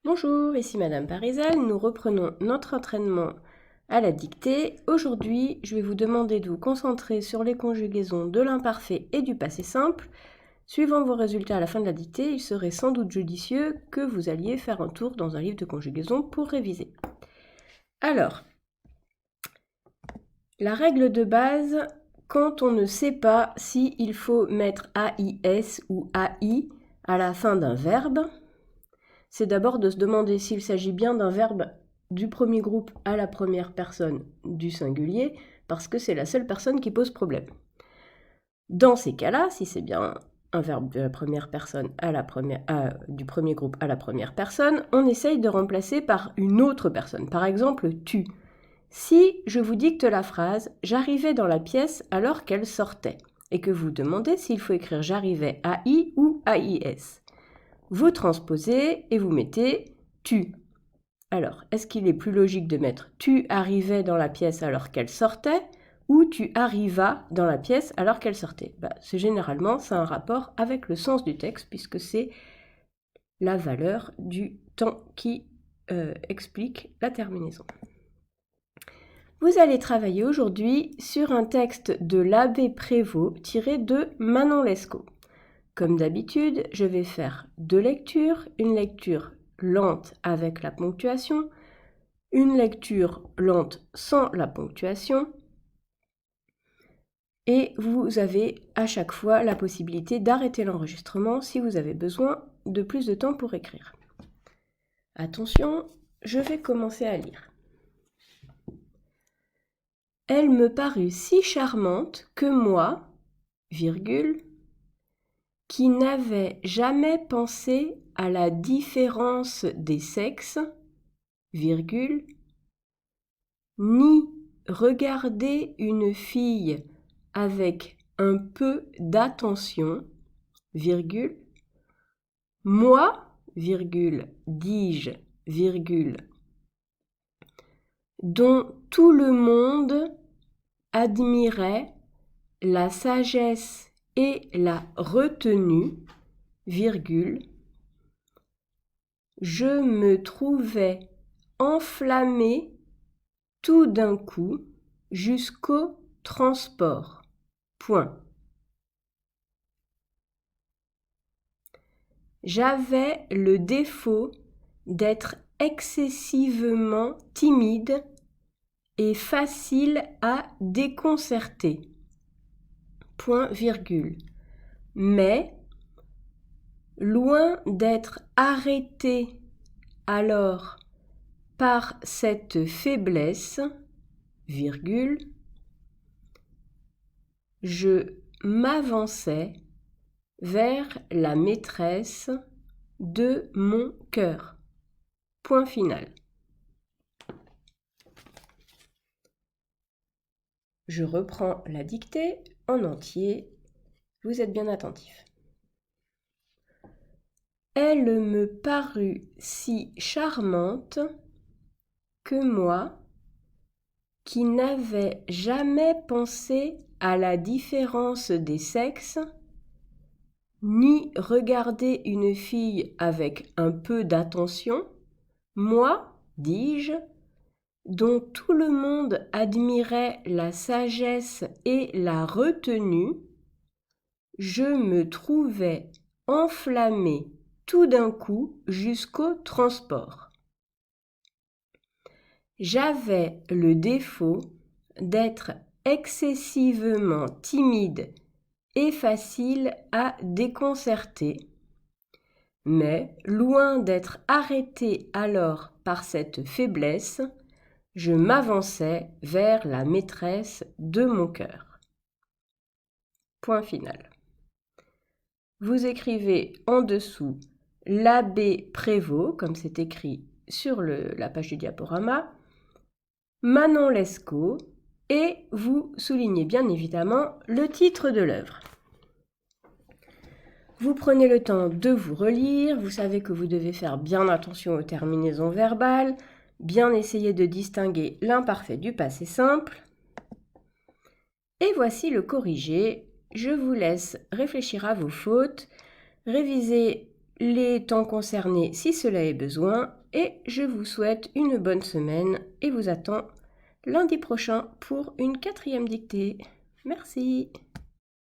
Bonjour, ici Madame Parisel. Nous reprenons notre entraînement à la dictée. Aujourd'hui, je vais vous demander de vous concentrer sur les conjugaisons de l'imparfait et du passé simple. Suivant vos résultats à la fin de la dictée, il serait sans doute judicieux que vous alliez faire un tour dans un livre de conjugaison pour réviser. Alors, la règle de base, quand on ne sait pas s'il faut mettre AIS ou AI à la fin d'un verbe, c'est d'abord de se demander s'il s'agit bien d'un verbe du premier groupe à la première personne du singulier, parce que c'est la seule personne qui pose problème. Dans ces cas-là, si c'est bien un verbe de la première personne du premier groupe à la première personne, on essaye de remplacer par une autre personne. Par exemple, tu. Si je vous dicte la phrase « J'arrivais dans la pièce alors qu'elle sortait » et que vous demandez s'il faut écrire « J'arrivais AI » ou « AIS », vous transposez et vous mettez « tu ». Alors, est-ce qu'il est plus logique de mettre « tu arrivais dans la pièce alors qu'elle sortait » ou « tu arrivas dans la pièce alors qu'elle sortait » Généralement, ça a un rapport avec le sens du texte puisque c'est la valeur du temps qui explique la terminaison. Vous allez travailler aujourd'hui sur un texte de l'abbé Prévost tiré de Manon Lescaut. Comme d'habitude, je vais faire deux lectures, une lecture lente avec la ponctuation, une lecture lente sans la ponctuation, et vous avez à chaque fois la possibilité d'arrêter l'enregistrement si vous avez besoin de plus de temps pour écrire. Attention, je vais commencer à lire. Elle me parut si charmante que moi, virgule, qui n'avait jamais pensé à la différence des sexes, virgule, ni regardé une fille avec un peu d'attention, virgule, moi, virgule, dis-je, virgule, dont tout le monde admirait la sagesse et la retenue, virgule, je me trouvais enflammé tout d'un coup jusqu'au transport. Point. J'avais le défaut d'être excessivement timide et facile à déconcerter. Point virgule. Mais, loin d'être arrêté alors par cette faiblesse, virgule, je m'avançais vers la maîtresse de mon cœur. Point final. Je reprends la dictée en entier. Vous êtes bien attentifs. Elle me parut si charmante que moi, qui n'avais jamais pensé à la différence des sexes, ni regardé une fille avec un peu d'attention, moi, dis-je, dont tout le monde admirait la sagesse et la retenue, je me trouvais enflammé tout d'un coup jusqu'au transport. J'avais le défaut d'être excessivement timide et facile à déconcerter, mais loin d'être arrêté alors par cette faiblesse, je m'avançais vers la maîtresse de mon cœur. Point final. Vous écrivez en dessous l'abbé Prévost, comme c'est écrit sur la page du diaporama, Manon Lescaut, et vous soulignez bien évidemment le titre de l'œuvre. Vous prenez le temps de vous relire, vous savez que vous devez faire bien attention aux terminaisons verbales, bien essayer de distinguer l'imparfait du passé simple. Et voici le corrigé. Je vous laisse réfléchir à vos fautes, réviser les temps concernés si cela est besoin et je vous souhaite une bonne semaine et vous attends lundi prochain pour une 4e dictée. Merci.